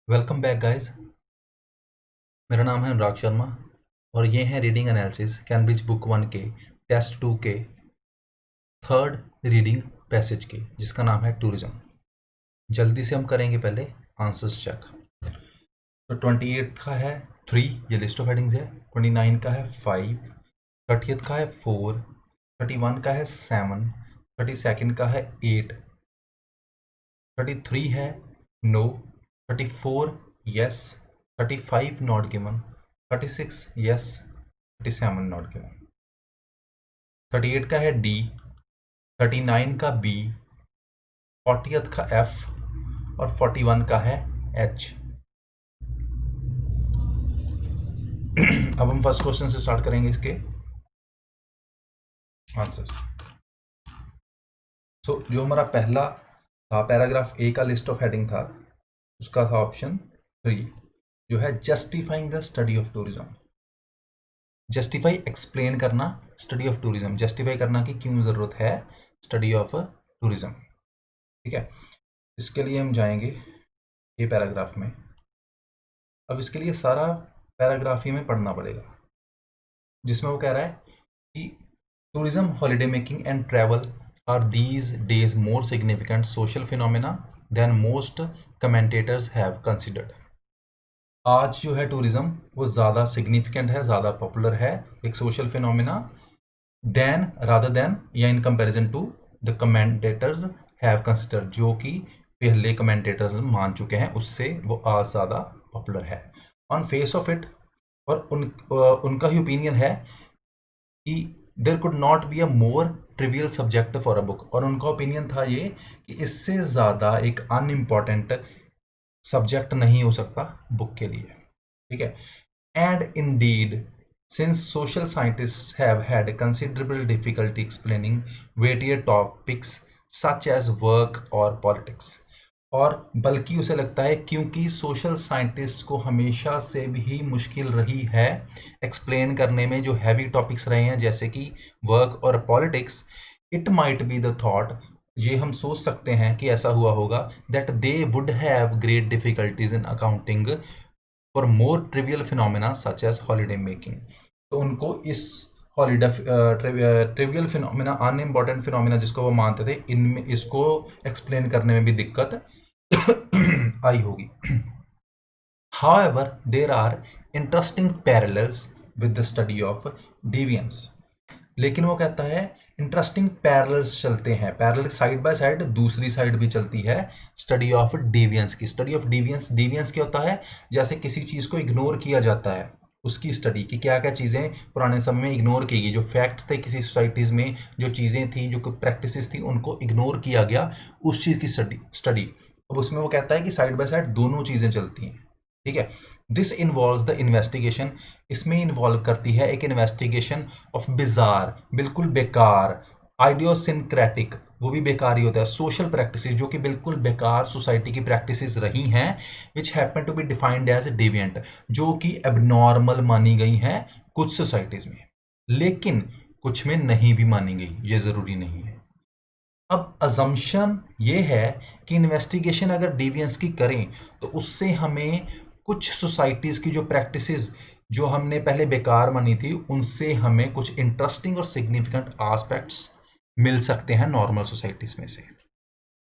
Welcome back guys. मेरा नाम है अनुराग शर्मा और ये है रीडिंग एनालिसिस कैम्ब्रिज बुक 1 के टेस्ट 2 के थर्ड रीडिंग पैसेज के, जिसका नाम है टूरिज्म। जल्दी से हम करेंगे पहले आंसर्स चेक। तो 28 का है 3, ये लिस्ट ऑफ हेडिंग्स है। 29 का है 5, 30th का है 4, 31 का है 7, 32nd का है 8, 33 है no, 34 yes, 35 not given, 36 yes, 37 not given, 38 का है डी, 39 का बी, 40th का एफ और 41 का है एच। अब हम फर्स्ट क्वेश्चन से स्टार्ट करेंगे इसके आंसर्स। जो हमारा पहला था पैराग्राफ ए का लिस्ट ऑफ हेडिंग था, उसका था ऑप्शन 3, जो है justifying the study of tourism. Justify explain करना स्टडी ऑफ टूरिज्म, जस्टिफाई करना कि क्यों ज़रूरत है स्टडी ऑफ टूरिज्म। ठीक है, इसके लिए हम जाएंगे ये पैराग्राफ में। अब इसके लिए सारा पैराग्राफ ही में पढ़ना पड़ेगा, जिसमें वो कह रहा है कि tourism, holiday making and travel are these days more significant social phenomena than most commentators have considered. आज जो है टूरिज्म वो ज़्यादा सिग्निफिकेंट है, ज़्यादा पॉपुलर है, एक social phenomena then rather than या in comparison to the commentators have consider, जो कि पहले कमेंटेटर्स मान चुके हैं, उससे वो आज ज़्यादा पॉपुलर है। ऑन फेस ऑफ इट, और उनका ही ओपिनियन है कि there could not be a more trivial subject for a book, और उनका ओपिनियन था ये कि इससे ज़्यादा एक अनइम्पॉर्टेंट सब्जेक्ट नहीं हो सकता बुक के लिए। ठीक है, and Indeed since social scientists have had considerable difficulty explaining weightier topics such as work or politics, और बल्कि उसे लगता है क्योंकि सोशल साइंटिस्ट को हमेशा से भी मुश्किल रही है एक्सप्लेन करने में जो हैवी टॉपिक्स रहे हैं जैसे कि वर्क और politics, it might be the thought, ये हम सोच सकते हैं कि ऐसा हुआ होगा, that they would have great difficulties in accounting for more trivial phenomena such as holiday making. तो उनको इस holiday trivial phenomena, unimportant phenomena जिसको वो मानते थे, इनमें इसको एक्सप्लेन करने में भी दिक्कत आई होगी। However, there are interesting parallels with the study of deviance. लेकिन वो कहता है इंटरेस्टिंग पैरेलल्स चलते हैं, पैरेलल साइड बाय साइड, दूसरी साइड भी चलती है स्टडी ऑफ डेवियंस की। स्टडी ऑफ डेवियंस, डेवियंस क्या होता है? जैसे किसी चीज़ को इग्नोर किया जाता है, उसकी स्टडी कि क्या क्या चीज़ें पुराने समय में इग्नोर की गई, जो फैक्ट्स थे किसी सोसाइटीज़ में, जो चीज़ें थी, जो प्रैक्टिसेस थी, उनको इग्नोर किया गया, उस चीज़ की स्टडी। अब उसमें वो कहता है कि साइड बाय साइड दोनों चीज़ें चलती हैं। ठीक है, दिस इन्वॉल्व्स द इन्वेस्टिगेशन, इसमें इन्वॉल्व करती है एक इन्वेस्टिगेशन ऑफ बिजार, बिल्कुल बेकार, आइडियोसिनक्रेटिक, वो भी बेकार ही होता है, सोशल प्रैक्टिसेस जो कि बिल्कुल बेकार सोसाइटी की प्रैक्टिसेस रही हैं, which happen to be defined as deviant, जो कि एबनॉर्मल मानी गई हैं कुछ सोसाइटीज में, लेकिन कुछ में नहीं भी मानी गई, ये ज़रूरी नहीं है। अब अजम्पशन ये है कि इन्वेस्टिगेशन अगर डेविएंस की करें तो उससे हमें कुछ सोसाइटीज़ की जो प्रैक्टिसेस जो हमने पहले बेकार मानी थी, उनसे हमें कुछ इंटरेस्टिंग और सिग्निफिकेंट एस्पेक्ट्स मिल सकते हैं नॉर्मल सोसाइटीज़ में से।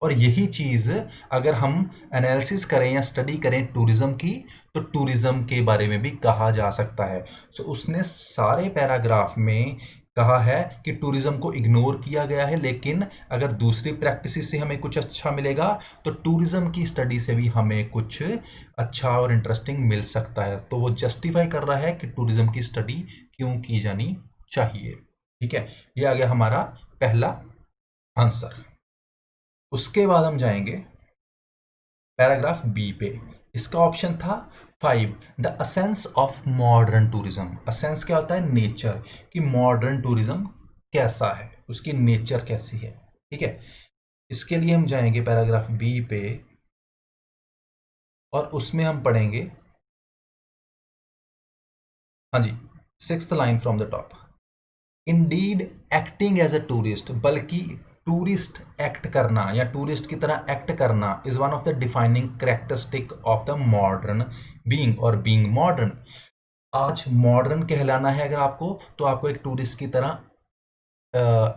और यही चीज़ अगर हम एनालिसिस करें या स्टडी करें टूरिज्म की, तो टूरिज्म के बारे में भी कहा जा सकता है। सो उसने सारे पैराग्राफ में कहा है कि टूरिज्म को इग्नोर किया गया है, लेकिन अगर दूसरी प्रैक्टिसेस से हमें कुछ अच्छा मिलेगा तो टूरिज्म की स्टडी से भी हमें कुछ अच्छा और इंटरेस्टिंग मिल सकता है। तो वो जस्टिफाई कर रहा है कि टूरिज्म की स्टडी क्यों की जानी चाहिए। ठीक है, ये आ गया हमारा पहला आंसर। उसके बाद हम जाएंगे पैराग्राफ बी पे। इसका ऑप्शन था 5, द असेंस ऑफ मॉडर्न टूरिज्म। असेंस क्या होता है? नेचर, कि मॉडर्न टूरिज्म कैसा है, उसकी नेचर कैसी है। ठीक है, इसके लिए हम जाएंगे पैराग्राफ बी पे और उसमें हम पढ़ेंगे, हाँ जी, 6th line from the top. Indeed acting as a tourist, बल्कि टूरिस्ट एक्ट करना या टूरिस्ट की तरह एक्ट करना is one of the defining characteristic of the modern being और बीइंग मॉडर्न। आज मॉडर्न कहलाना है अगर आपको, तो आपको एक टूरिस्ट की तरह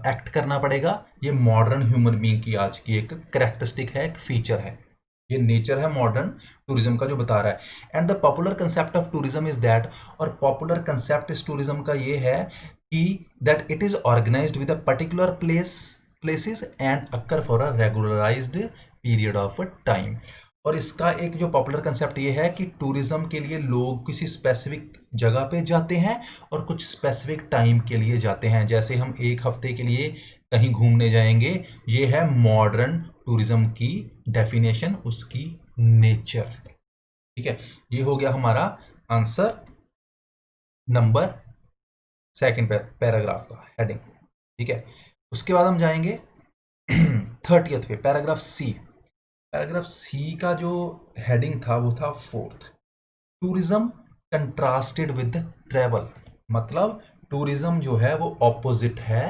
एक्ट करना पड़ेगा। ये मॉडर्न ह्यूमन बीइंग की आज की एक कैरेक्टरिस्टिक है, एक फीचर है, ये नेचर है मॉडर्न टूरिज्म का जो बता रहा है। And the popular concept of tourism is that, और पॉपुलर कंसेप्ट इस टूरिज्म का ये है कि that it is organised with a particular places and occur for a regularised period of time. और इसका एक जो पॉपुलर कंसेप्ट ये है कि टूरिज्म के लिए लोग किसी स्पेसिफिक जगह पे जाते हैं और कुछ स्पेसिफिक टाइम के लिए जाते हैं। जैसे हम एक हफ्ते के लिए कहीं घूमने जाएंगे, ये है मॉडर्न टूरिज्म की डेफिनेशन, उसकी नेचर। ठीक है, ये हो गया हमारा आंसर नंबर सेकंड पैराग्राफ का हेडिंग। ठीक है, उसके बाद हम जाएंगे 30th पे, पैराग्राफ सी। पैराग्राफ सी का जो हेडिंग था वो था fourth, tourism contrasted with travel. मतलब टूरिज्म जो है वो ऑपोजिट है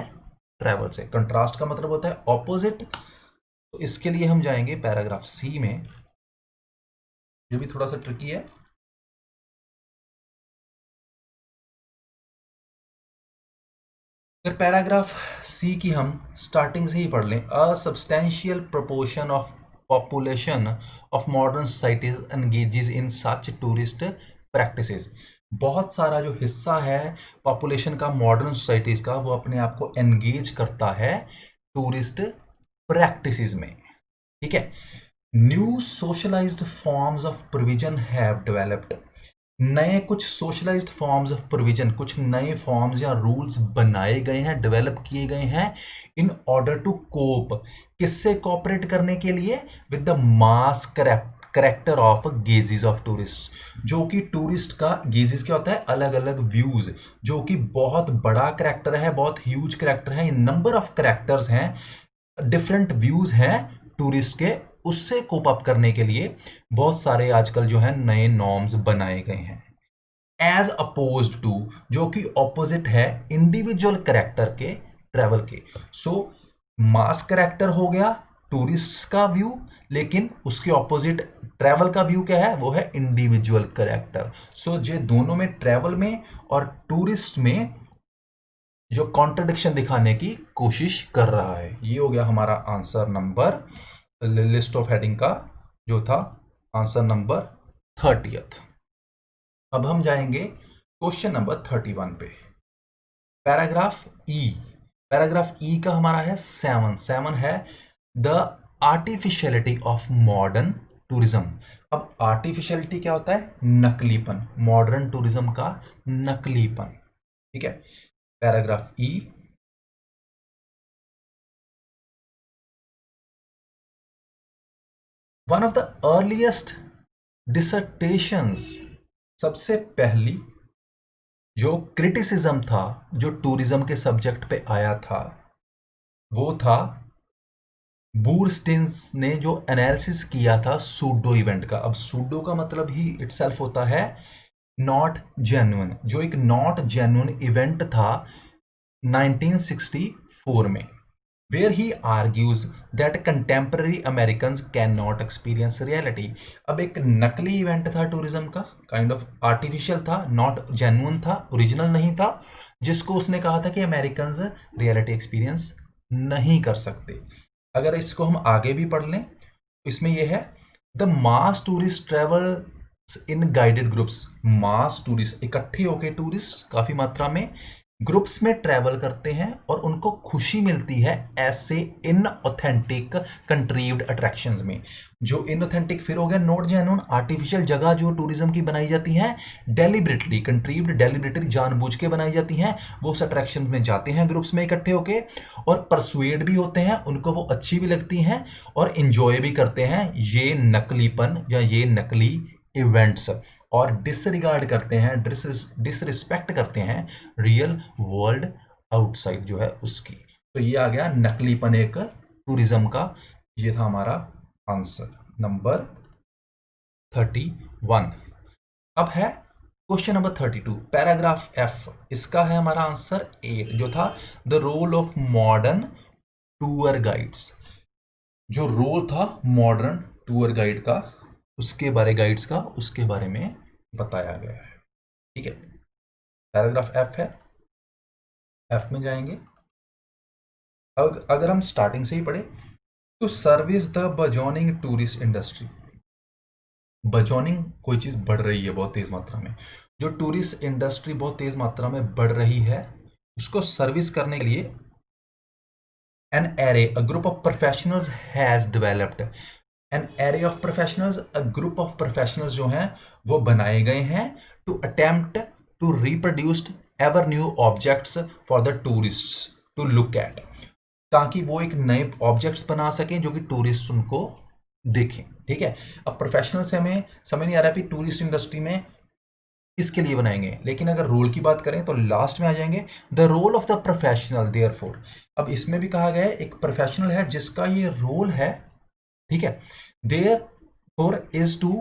ट्रैवल से। कंट्रास्ट का मतलब होता है ऑपोजिट। तो इसके लिए हम जाएंगे पैराग्राफ सी में, ये भी थोड़ा सा ट्रिकी है। अगर पैराग्राफ सी की हम स्टार्टिंग से ही पढ़ लें, a substantial proportion of population of modern societies engages in such tourist practices. बहुत सारा जो हिस्सा है पॉपुलेशन का मॉडर्न सोसाइटीज का, वो अपने आप को एंगेज करता है टूरिस्ट प्रैक्टिसेस में। ठीक है, new socialised forms of provision have developed. नए कुछ सोशलाइज्ड फॉर्म्स ऑफ प्रोविजन, कुछ नए फॉर्म्स या रूल्स बनाए गए हैं, डेवलप किए गए हैं इन ऑर्डर टू कोप, किससे कॉपरेट करने के लिए, with the mass character of gazes of tourist. जो कि टूरिस्ट का गेजेस क्या होता है, अलग अलग व्यूज, जो कि बहुत बड़ा करेक्टर है, बहुत ह्यूज करेक्टर है, नंबर ऑफ करेक्टर्स हैं, डिफरेंट व्यूज हैं टूरिस्ट के, उससे कोप अप करने के लिए बहुत सारे आजकल जो है नए नॉर्म्स बनाए गए हैं। एज अपोज्ड टू, जो कि ऑपोजिट है इंडिविजुअल करेक्टर के, ट्रैवल के। सो मास करेक्टर हो गया टूरिस्ट का व्यू, लेकिन उसके ऑपोजिट ट्रैवल का व्यू क्या है, वो है इंडिविजुअल करेक्टर। सो ये दोनों में, ट्रैवल में और टूरिस्ट में, जो कॉन्ट्रडिक्शन दिखाने की कोशिश कर रहा है। ये हो गया हमारा answer number, list of heading का जो था आंसर नंबर 30th। अब हम जाएंगे क्वेश्चन नंबर 31 पे, पैराग्राफ ई। पैराग्राफ ई का हमारा है 7 है the artificiality of modern tourism. अब आर्टिफिशियलिटी क्या होता है, नकलीपन, मॉडर्न टूरिज्म का नकलीपन। ठीक है, paragraph E, one of the earliest dissertations, सबसे पहली जो क्रिटिसिज्म था जो टूरिज्म के सब्जेक्ट पे आया था, वो था बूरस्टिन्स ने जो एनालिसिस किया था सूडो इवेंट का। अब सूडो का मतलब ही इटसेल्फ होता है नॉट जेन्युइन, जो एक नॉट जेन्युइन इवेंट था 1964 में, where he argues that contemporary Americans cannot experience reality। अब एक नकली इवेंट था टूरिज्म का, काइंड ऑफ आर्टिफिशियल था, नॉट जेन्युइन था, ओरिजिनल नहीं था, जिसको उसने कहा था कि अमेरिकन्स रियलिटी एक्सपीरियंस नहीं कर सकते। अगर इसको हम आगे भी पढ़ लें तो इसमें यह है the mass tourist travel in guided groups. Mass tourist, इकट्ठे होके टूरिस्ट काफी मात्रा में ग्रुप्स में ट्रैवल करते हैं और उनको खुशी मिलती है ऐसे इनऑथेंटिक कंट्रीव्ड अट्रैक्शंस में। जो इनऑथेंटिक फिर हो गया नॉट जेन्युइन, आर्टिफिशियल जगह जो टूरिज्म की बनाई जाती हैं, डेलिबरेटली कंट्रीव्ड, डेलिबरेटली जानबूझ के बनाई जाती हैं, वो उस अट्रैक्शन में जाते हैं ग्रुप्स में इकट्ठे होके और परसुएड भी होते हैं, उनको वो अच्छी भी लगती हैं और इंजॉय भी करते हैं ये नकलीपन या ये नकली इवेंट्स, और डिसरिगार्ड करते हैं, डिसरिस्पेक्ट करते हैं रियल वर्ल्ड आउटसाइड जो है उसकी। तो ये आ गया नकलीपन एक टूरिज्म का। ये था हमारा आंसर नंबर 31। अब है क्वेश्चन नंबर 32, पैराग्राफ एफ। इसका है हमारा आंसर 8, जो था the role of modern tour guides, जो रोल था मॉडर्न टूर गाइड का, उसके बारे में बताया गया है। ठीक है, पैराग्राफ एफ है, एफ में जाएंगे। अगर हम स्टार्टिंग से ही पढ़े तो सर्विस द बजॉनिंग टूरिस्ट इंडस्ट्री, बजॉनिंग कोई चीज बढ़ रही है बहुत तेज मात्रा में, जो टूरिस्ट इंडस्ट्री बहुत तेज मात्रा में बढ़ रही है, उसको सर्विस करने के लिए an array a group of professionals has developed, an array of professionals, a group of professionals जो हैं वो बनाए गए हैं to attempt to reproduce ever new objects for the tourists to look at, ताकि वो एक नए ऑब्जेक्ट्स बना सकें जो कि टूरिस्ट उनको देखें। ठीक है, अब प्रोफेशनल से हमें समझ नहीं आ रहा है कि टूरिस्ट इंडस्ट्री में किसके लिए बनाएंगे, लेकिन अगर रोल की बात करें तो लास्ट में आ जाएंगे the role of the professional therefore. अब इसमें भी कहा गया है एक प्रोफेशनल है जिसका ये रोल है, ठीक है, therefore is to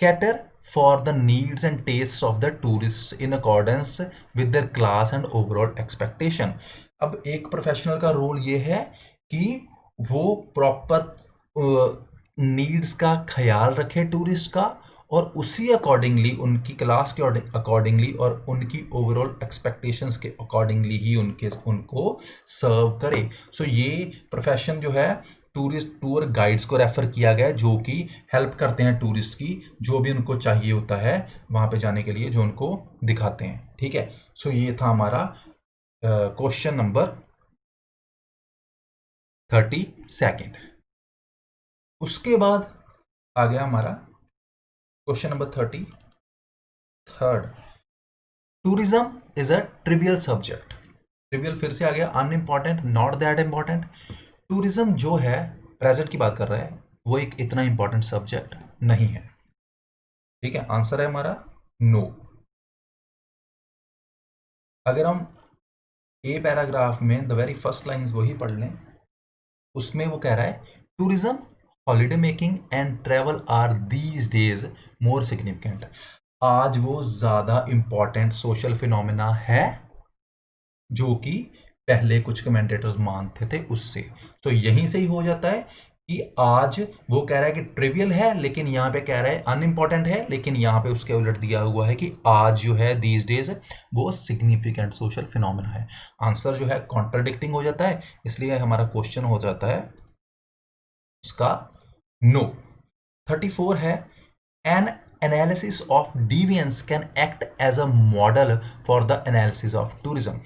cater for the needs and taste of the tourist in accordance with their class and overall expectation. अब एक प्रोफेशनल का रोल ये है कि वो प्रॉपर नीड्स का ख्याल रखे टूरिस्ट का, और उसी अकॉर्डिंगली उनकी क्लास के अकॉर्डिंगली और उनकी ओवरऑल एक्सपेक्टेशंस के अकॉर्डिंगली ही उनको सर्व करे। सो ये प्रोफेशन जो है टूरिस्ट टूर गाइड्स को रेफर किया गया है, जो कि हेल्प करते हैं टूरिस्ट की जो भी उनको चाहिए होता है वहां पे जाने के लिए, जो उनको दिखाते हैं। ठीक है, सो ये था हमारा क्वेश्चन नंबर 32। उसके बाद आ गया हमारा question number 33। Tourism is a trivial subject. Trivial फिर से आ गया, unimportant, not that important. Tourism जो है प्रेजेंट की बात कर रहा है, वो एक इतना इंपॉर्टेंट सब्जेक्ट नहीं है। ठीक है, आंसर है हमारा नो। अगर हम ए पैराग्राफ में द वेरी फर्स्ट लाइंस वही पढ़ लें, उसमें वो कह रहा है tourism, holiday making and travel are these days more significant. आज वो ज्यादा इंपॉर्टेंट सोशल फिनोमेना है जो कि पहले कुछ कमेंटेटर्स मानते थे उससे। तो यहीं से ही हो जाता है कि आज वो कह रहा है कि ट्रिवियल है, लेकिन यहाँ पे कह रहा है अनइम्पॉर्टेंट है, लेकिन यहाँ पे उसके उलट दिया हुआ है कि आज जो है दीज डेज वो सिग्निफिकेंट सोशल फिनोमेना है। आंसर जो है कॉन्ट्राडिक्टिंग हो जाता है, इसलिए हमारा क्वेश्चन हो जाता है उसका नो। 34 है an analysis of deviance can act as a model for the analysis of tourism.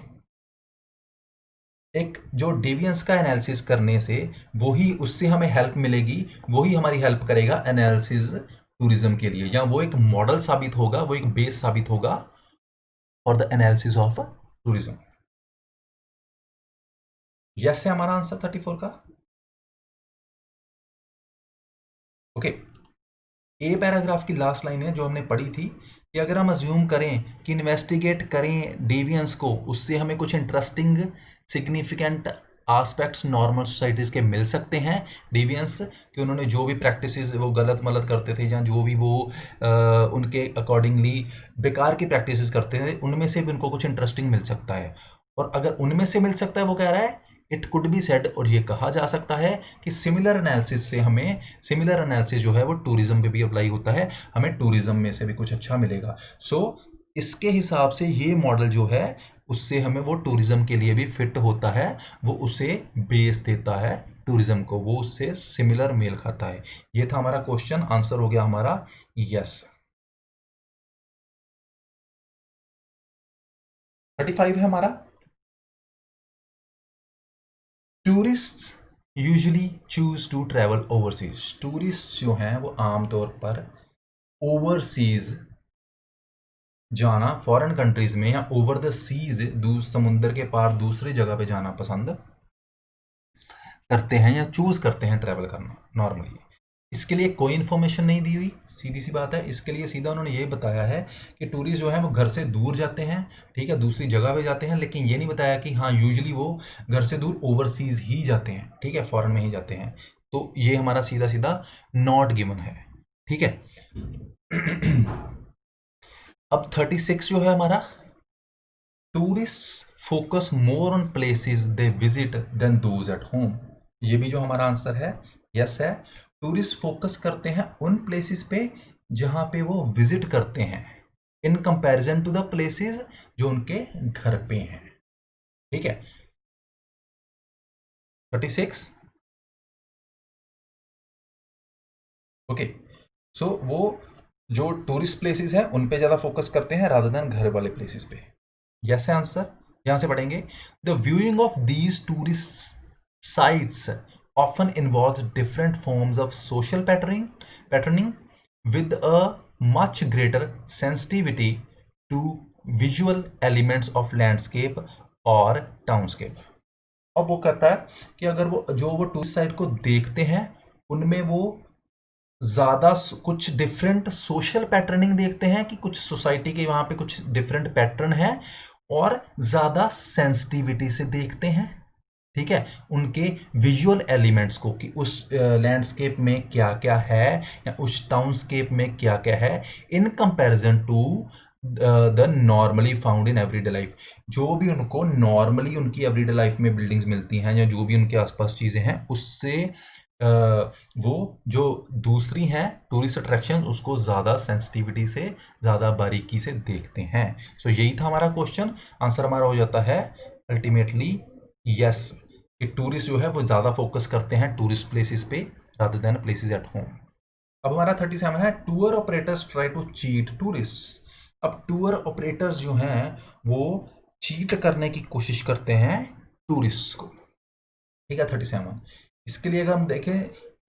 एक जो डेविएंस का एनालिसिस करने से वही उससे हमें हेल्प मिलेगी, वही हमारी हेल्प करेगा एनालिसिस टूरिज्म के लिए, या वो एक मॉडल साबित होगा, वो एक बेस साबित होगा for the analysis of tourism. Yes है हमारा आंसर 34 का। ओके, ए पैराग्राफ की लास्ट लाइन है जो हमने पढ़ी थी कि अगर हम अज्यूम करें कि इन्वेस्टिगेट करें डेविएंस को, उससे हमें कुछ interesting significant aspects normal societies के मिल सकते हैं डेविएंस कि उन्होंने जो भी प्रैक्टिसेस वो गलत मलत करते थे, या जो भी वो उनके अकॉर्डिंगली बेकार की प्रैक्टिसेस करते थे, उनमें से भी उनको कुछ इंटरेस्टिंग मिल सकता है। और अगर उनमें से मिल सकता है, वो कह रहा है इट कुड बी सेड, और ये कहा जा सकता है कि सिमिलर एनालिसिस से हमें, सिमिलर एनालिसिस जो है वो टूरिज्म पे भी अप्लाई होता है, हमें टूरिज्म में से भी कुछ अच्छा मिलेगा। सो इसके हिसाब से ये मॉडल जो है उससे हमें वो टूरिज्म के लिए भी फिट होता है, वो उसे बेस देता है टूरिज्म को, वो उससे सिमिलर मेल खाता है। ये था हमारा क्वेश्चन, आंसर हो गया हमारा यस। 35 है हमारा, tourist usually choose to travel overseas. Tourist जो हैं वो आमतौर पर ओवरसीज जाना, फॉरेन कंट्रीज में या ओवर द सीज, समुद्र के पार दूसरी जगह पे जाना पसंद करते हैं या चूज करते हैं ट्रेवल करना नॉर्मली। इसके लिए कोई इन्फॉर्मेशन नहीं दी हुई, सीधी सी बात है। इसके लिए सीधा उन्होंने ये बताया है कि टूरिस्ट जो है वो घर से दूर जाते हैं, ठीक है, दूसरी जगह पे जाते हैं, लेकिन ये नहीं बताया कि हाँ यूजुअली वो घर से दूर ओवरसीज ही जाते हैं, ठीक है, फॉरेन में ही जाते हैं। तो ये हमारा सीधा सीधा नॉट गिवन है। ठीक है, अब 36 जो है हमारा, tourist focus more on places they visit than those at home. ये भी जो हमारा आंसर है यस है। टूरिस्ट फोकस करते हैं उन प्लेसेस पे जहां पे वो विजिट करते हैं in comparison to the places जो उनके घर पे हैं। ठीक है 36। ओके सो वो जो टूरिस्ट प्लेसेस हैं उन पे ज़्यादा फोकस करते हैं रादर देन घर वाले प्लेसेस पे। यस है आंसर। यहां से पढ़ेंगे the viewing of these tourist sites often involves different forms of social patterning with a much greater sensitivity to visual elements of landscape और townscape। अब वो कहता है कि अगर वो जो वो टूरिस्ट साइट को देखते हैं उनमें वो ज़्यादा कुछ डिफरेंट सोशल पैटर्निंग देखते हैं कि कुछ सोसाइटी के वहाँ पे कुछ डिफरेंट पैटर्न है और ज़्यादा सेंसिटिविटी से देखते हैं। ठीक है उनके विजुअल एलिमेंट्स को कि उस लैंडस्केप में क्या क्या है या उस टाउनस्केप में क्या क्या है in comparison to the normally found in everyday life. जो भी उनको नॉर्मली उनकी एवरीडे लाइफ में बिल्डिंग्स मिलती हैं या जो भी उनके आसपास चीज़ें हैं उससे वो जो दूसरी हैं टूरिस्ट अट्रैक्शन उसको ज़्यादा सेंसिटिविटी से ज़्यादा बारीकी से देखते हैं। सो यही था हमारा क्वेश्चन। आंसर हमारा हो जाता है अल्टीमेटली यस कि टूरिस्ट जो है वो ज़्यादा फोकस करते हैं टूरिस्ट प्लेसेस पे rather than places at home. अब हमारा 37 है tour operators try to cheat tourists. अब टूर ऑपरेटर्स जो हैं वो चीट करने की कोशिश करते हैं टूरिस्ट्स को। ठीक है 37। इसके लिए अगर हम देखें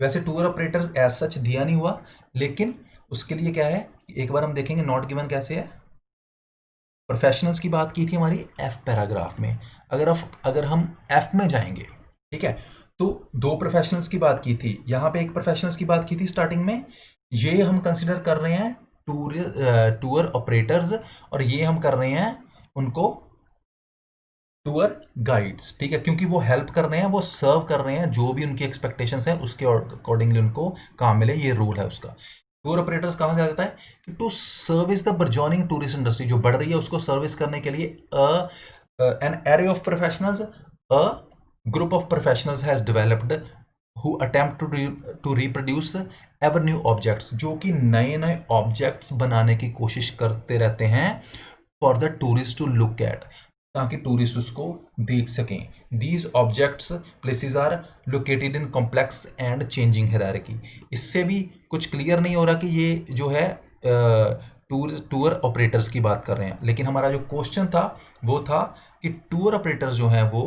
वैसे टूर ऑपरेटर्स एज सच दिया नहीं हुआ लेकिन उसके लिए क्या है एक बार हम देखेंगे नॉट गिवन कैसे है। प्रोफेशनल्स की बात की थी हमारी एफ पैराग्राफ में। अगर हम एफ में जाएंगे ठीक है तो दो प्रोफेशनल्स की बात की थी यहाँ पे एक प्रोफेशनल्स की बात की थी स्टार्टिंग में। ये हम कंसिडर कर रहे हैं टूर ऑपरेटर्स और ये हम कर रहे हैं उनको टूर गाइड्स। ठीक है क्योंकि वो हेल्प कर रहे हैं वो सर्व कर रहे हैं जो भी उनकी एक्सपेक्टेशंस हैं उसके अकॉर्डिंगली उनको काम मिले ये रूल है उसका। टूर ऑपरेटर्स कहाँ से आ जाता है कि to service the burgeoning tourist industry जो बढ़ रही है उसको सर्विस करने के लिए an array of professionals a group of professionals has developed who attempt to reproduce ever new objects जो कि नए नए ऑब्जेक्ट्स बनाने की कोशिश करते रहते हैं for the tourist to look at ताकि टूरिस्ट उसको देख सकें। These objects places are located in complex and changing hierarchy. इससे भी कुछ क्लियर नहीं हो रहा कि ये जो है टूर ऑपरेटर्स की बात कर रहे हैं लेकिन हमारा जो क्वेश्चन था वो था कि टूर ऑपरेटर्स जो हैं वो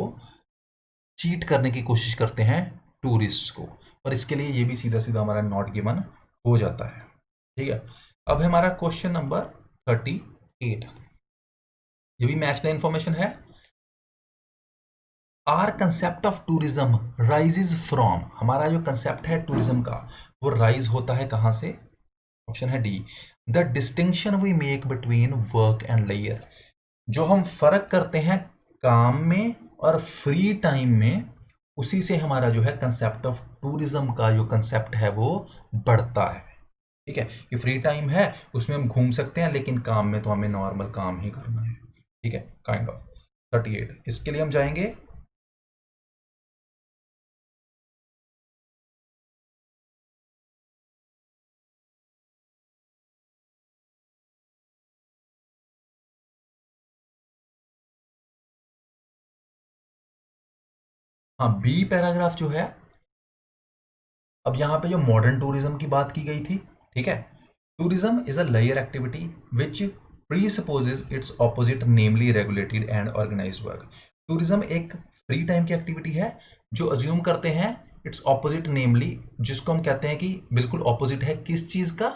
चीट करने की कोशिश करते हैं टूरिस्ट को और इसके लिए ये भी सीधा सीधा हमारा नॉट गिवन हो जाता है। ठीक है अब हमारा क्वेश्चन नंबर 38 ये भी मैच द इंफॉर्मेशन है। Our concept of tourism arises from हमारा जो कंसेप्ट है टूरिज्म का वो राइज होता है कहां से। ऑप्शन है D the distinction we make between work and लेयर। जो हम फर्क करते हैं काम में और फ्री टाइम में उसी से हमारा जो है कंसेप्ट ऑफ टूरिज्म का जो कंसेप्ट है वो बढ़ता है। ठीक है कि फ्री टाइम है उसमें हम घूम सकते हैं लेकिन काम में तो हमें नॉर्मल काम ही करना है। ठीक है काइंड ऑफ 38 इसके लिए हम जाएंगे हाँ बी पैराग्राफ जो है। अब यहाँ पे जो मॉडर्न टूरिज्म की बात की गई थी ठीक है टूरिज्म इज अ लेयर activity which presupposes its opposite namely regulated and organised work. Tourism एक फ्री टाइम की एक्टिविटी है जो अज्यूम करते हैं इट्स ऑपोजिट नेमली जिसको हम कहते हैं कि बिल्कुल ऑपोजिट है किस चीज़ का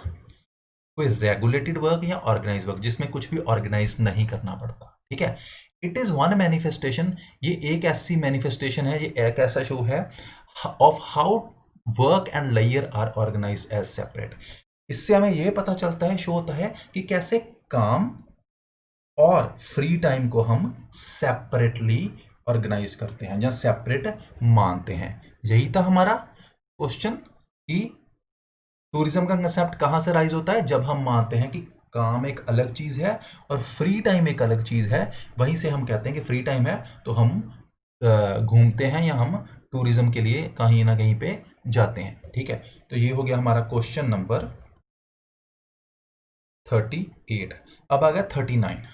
कोई रेगुलेटेड वर्क या ऑर्गेनाइज वर्क जिसमें कुछ भी ऑर्गेनाइज नहीं करना पड़ता। ठीक है इट इज वन मैनिफेस्टेशन ये एक ऐसी मैनिफेस्टेशन है ये एक ऐसा शो है ऑफ हाउ वर्क एंड लेयर आर ऑर्गेनाइज एज सेपरेट। इससे हमें यह पता चलता है शो होता है कि कैसे काम और फ्री टाइम को हम सेपरेटली ऑर्गेनाइज करते हैं या सेपरेट मानते हैं। यही था हमारा क्वेश्चन कि टूरिज्म का कंसेप्ट कहां से राइज होता है जब हम मानते हैं कि काम एक अलग चीज़ है और फ्री टाइम एक अलग चीज़ है। वहीं से हम कहते हैं कि फ्री टाइम है तो हम घूमते हैं या हम टूरिज्म के लिए कहीं ना कहीं पे जाते हैं। ठीक है, तो ये हो गया हमारा क्वेश्चन नंबर 38। अब आ गया 39।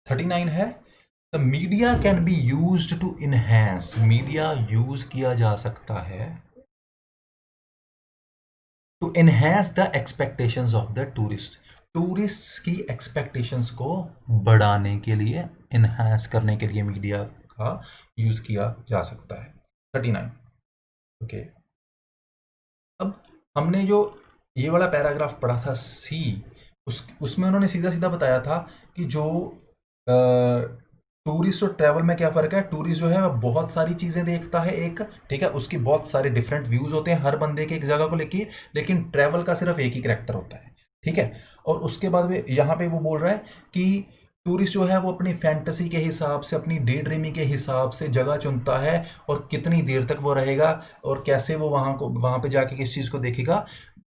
39 है the media can be used to enhance. Media use किया जा सकता है to enhance the expectations of the tourist. Tourists की एक्सपेक्टेशंस को बढ़ाने के लिए, इनहेंस करने के लिए मीडिया का यूज किया जा सकता है। 39। ओके, अब हमने जो ये वाला पैराग्राफ पढ़ा था सी, उसमें उन्होंने सीधा सीधा बताया था कि जो टूरिस्ट और ट्रैवल में क्या फ़र्क है। टूरिस्ट जो है वह बहुत सारी चीज़ें देखता है एक, ठीक है, उसकी बहुत सारे डिफरेंट व्यूज़ होते हैं हर बंदे के एक जगह को लेके, लेकिन ट्रैवल का सिर्फ एक ही करेक्टर होता है। ठीक है, और उसके बाद वे यहाँ पे वो बोल रहा है कि टूरिस्ट जो है वो अपनी फैंटेसी के हिसाब से, अपनी डे ड्रीमिंग के हिसाब से जगह चुनता है और कितनी देर तक वो रहेगा और कैसे वो वहाँ पे जाके किस चीज़ को देखेगा।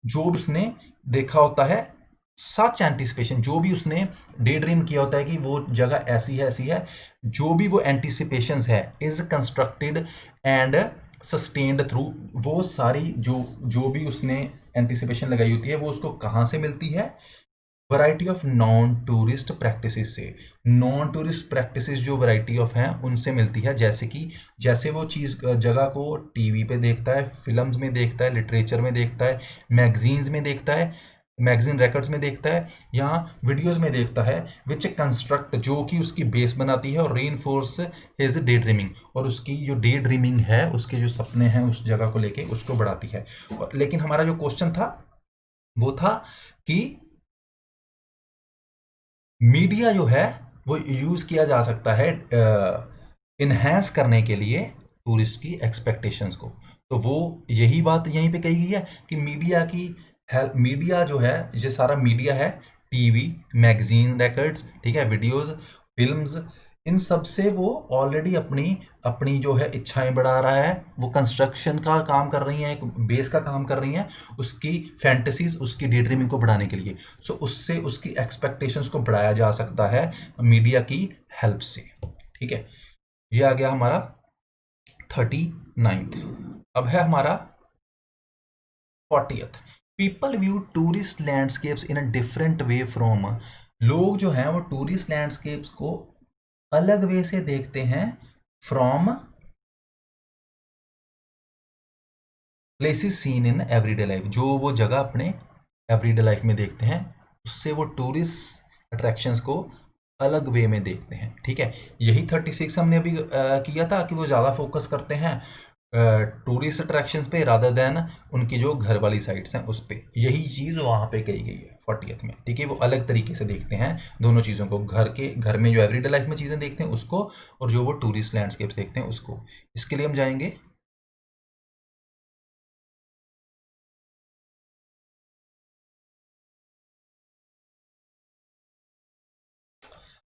जो उसने देखा होता है सच एंटिसिपेशन, जो भी उसने डे ड्रीम किया होता है कि वो जगह ऐसी है ऐसी है, जो भी वो एंटिसिपेशंस है is constructed and sustained through, वो सारी जो जो भी उसने एंटिसिपेशन लगाई होती है वो उसको कहाँ से मिलती है। Variety of non tourist practices से। नॉन टूरिस्ट प्रैक्टिसेस जो वैरायटी ऑफ हैं उनसे मिलती है, जैसे कि जैसे वो चीज़ जगह को टीवी पे देखता है, फिल्म्स में देखता है, लिटरेचर में देखता है, मैगजीन्स में देखता है, मैगजीन रिकॉर्ड्स में देखता है, या वीडियोस में देखता है, विच कंस्ट्रक्ट, जो कि उसकी बेस बनाती है और री इन्फोर्स हिज डे ड्रीमिंग, और उसकी जो डे ड्रीमिंग है, उसके जो सपने हैं उस जगह को लेके उसको बढ़ाती है। लेकिन हमारा जो क्वेश्चन था वो था कि मीडिया जो है वो यूज किया जा सकता है इनहेंस करने के लिए टूरिस्ट की एक्सपेक्टेशंस को। तो वो यही बात यहीं पे कही गई है कि मीडिया की हेल्प, मीडिया जो है, ये सारा मीडिया है, टीवी, मैगजीन रिकॉर्ड्स, ठीक है, वीडियोस, फिल्म्स, इन सब से वो ऑलरेडी अपनी अपनी जो है इच्छाएं बढ़ा रहा है। वो कंस्ट्रक्शन का काम कर रही हैं, एक बेस का काम कर रही हैं उसकी फैंटेसीज, उसकी डे ड्रीमिंग को बढ़ाने के लिए। सो उससे उसकी एक्सपेक्टेशंस को बढ़ाया जा सकता है मीडिया की हेल्प से। ठीक है, ये आ गया हमारा 39th। अब है हमारा 40th। People view tourist landscapes in a different way from. लोग जो हैं वो टूरिस्ट लैंडस्केप्स को अलग वे से देखते हैं from places seen in everyday life. जो वो जगह अपने एवरीडे लाइफ में देखते हैं उससे वो टूरिस्ट अट्रैक्शंस को अलग वे में देखते हैं। ठीक है, यही 36 हमने अभी किया था कि वो ज़्यादा फोकस करते हैं टूरिस्ट अट्रैक्शंस पे रादर देन उनकी जो घर वाली साइट्स हैं उस पे। यही चीज़ वहाँ पे कही गई है 40th में। ठीक है, वो अलग तरीके से देखते हैं दोनों चीज़ों को, घर में जो एवरीडे लाइफ में चीज़ें देखते हैं उसको, और जो वो टूरिस्ट लैंडस्केप्स देखते हैं उसको। इसके लिए हम जाएंगे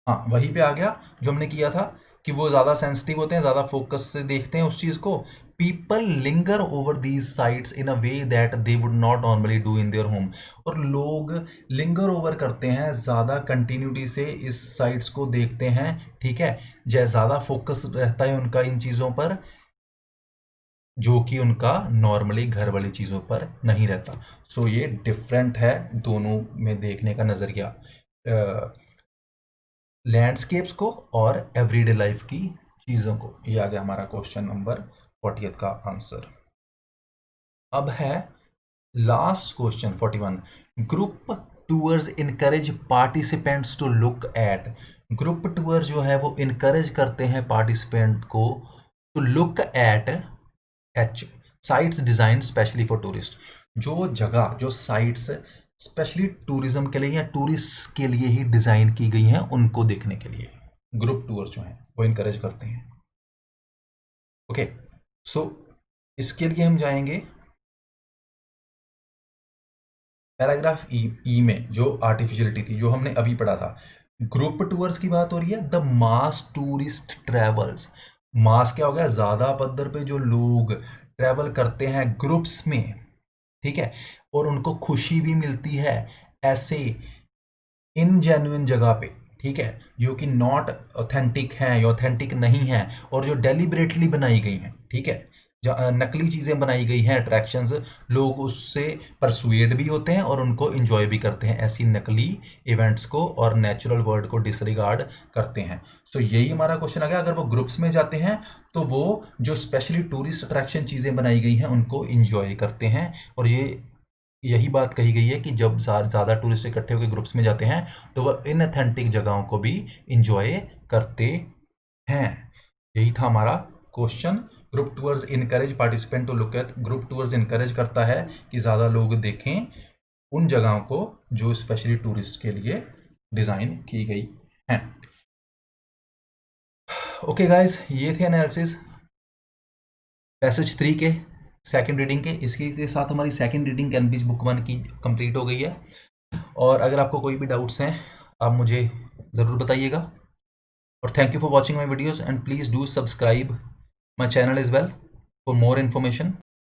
हाँ, वहीं पे आ गया जो हमने किया था कि वो ज़्यादा सेंसिटिव होते हैं, ज़्यादा फोकस से देखते हैं उस चीज़ को। People linger over these sites in a way that they would not normally do in their home. और लोग लिंगर ओवर करते हैं, ज़्यादा कंटिन्यूटी से इस साइट्स को देखते हैं। ठीक है, जैसे ज़्यादा फोकस रहता है उनका इन चीज़ों पर, जो कि उनका नॉर्मली घर वाली चीज़ों पर नहीं रहता। सो ये डिफरेंट है दोनों में देखने का नज़रिया, लैंडस्केप्स को और एवरीडे लाइफ की चीज़ों को। ये आ गया हमारा क्वेश्चन नंबर 40th का आंसर। अब है last question 41। Group tours encourage participants to look at. Group tour जो है वो इनकरेज करते हैं पार्टिसिपेंट को to look at each sites design specially for tourist. जो जगह, जो साइट्स स्पेशली टूरिज्म के लिए या टूरिस्ट के लिए ही डिजाइन की गई हैं उनको देखने के लिए ग्रुप टूर जो हैं वो इनकरेज करते हैं। ओके, सो इसके लिए हम जाएंगे पैराग्राफ ई में, जो आर्टिफिशियलिटी थी जो हमने अभी पढ़ा था। ग्रुप टूर्स की बात हो रही है, द मास टूरिस्ट ट्रेवल्स। मास क्या हो गया, ज्यादा पद्धर पे जो लोग ट्रेवल करते हैं ग्रुप्स में, ठीक है, और उनको खुशी भी मिलती है ऐसे इनजेन्युइन जगह पे, ठीक है, जो कि नॉट ऑथेंटिक हैं या ऑथेंटिक नहीं हैं, और जो डेलिबरेटली बनाई गई हैं, ठीक है, जो नकली चीज़ें बनाई गई हैं अट्रैक्शंस, लोग उससे परसुएड भी होते हैं और उनको इंजॉय भी करते हैं ऐसी नकली इवेंट्स को, और नेचुरल वर्ल्ड को डिसरिगार्ड करते हैं। सो यही हमारा क्वेश्चन आ गया। अगर वो ग्रुप्स में जाते हैं तो वो जो स्पेशली टूरिस्ट अट्रैक्शन चीज़ें बनाई गई हैं उनको इंजॉय करते हैं, और यही बात कही गई है कि जब ज़्यादा टूरिस्ट इकट्ठे होकर ग्रुप्स में जाते हैं तो वह इनऑथेंटिक जगहों को भी इंजॉय करते हैं। यही था हमारा question. Group tours encourage participant to look at, group tours encourage करता है कि ज़्यादा लोग देखें उन जगहों को जो स्पेशली टूरिस्ट के लिए डिज़ाइन की गई हैं। ओके गाइस, ये थे एनालिसिस पैसेज 3 के सेकंड रीडिंग के। इसके के साथ हमारी सेकंड रीडिंग कैम्ब्रिज बुक 1 की कंप्लीट हो गई है। और अगर आपको कोई भी डाउट्स हैं आप मुझे ज़रूर बताइएगा। और thank you for watching my videos, and please do subscribe my channel as well for more information.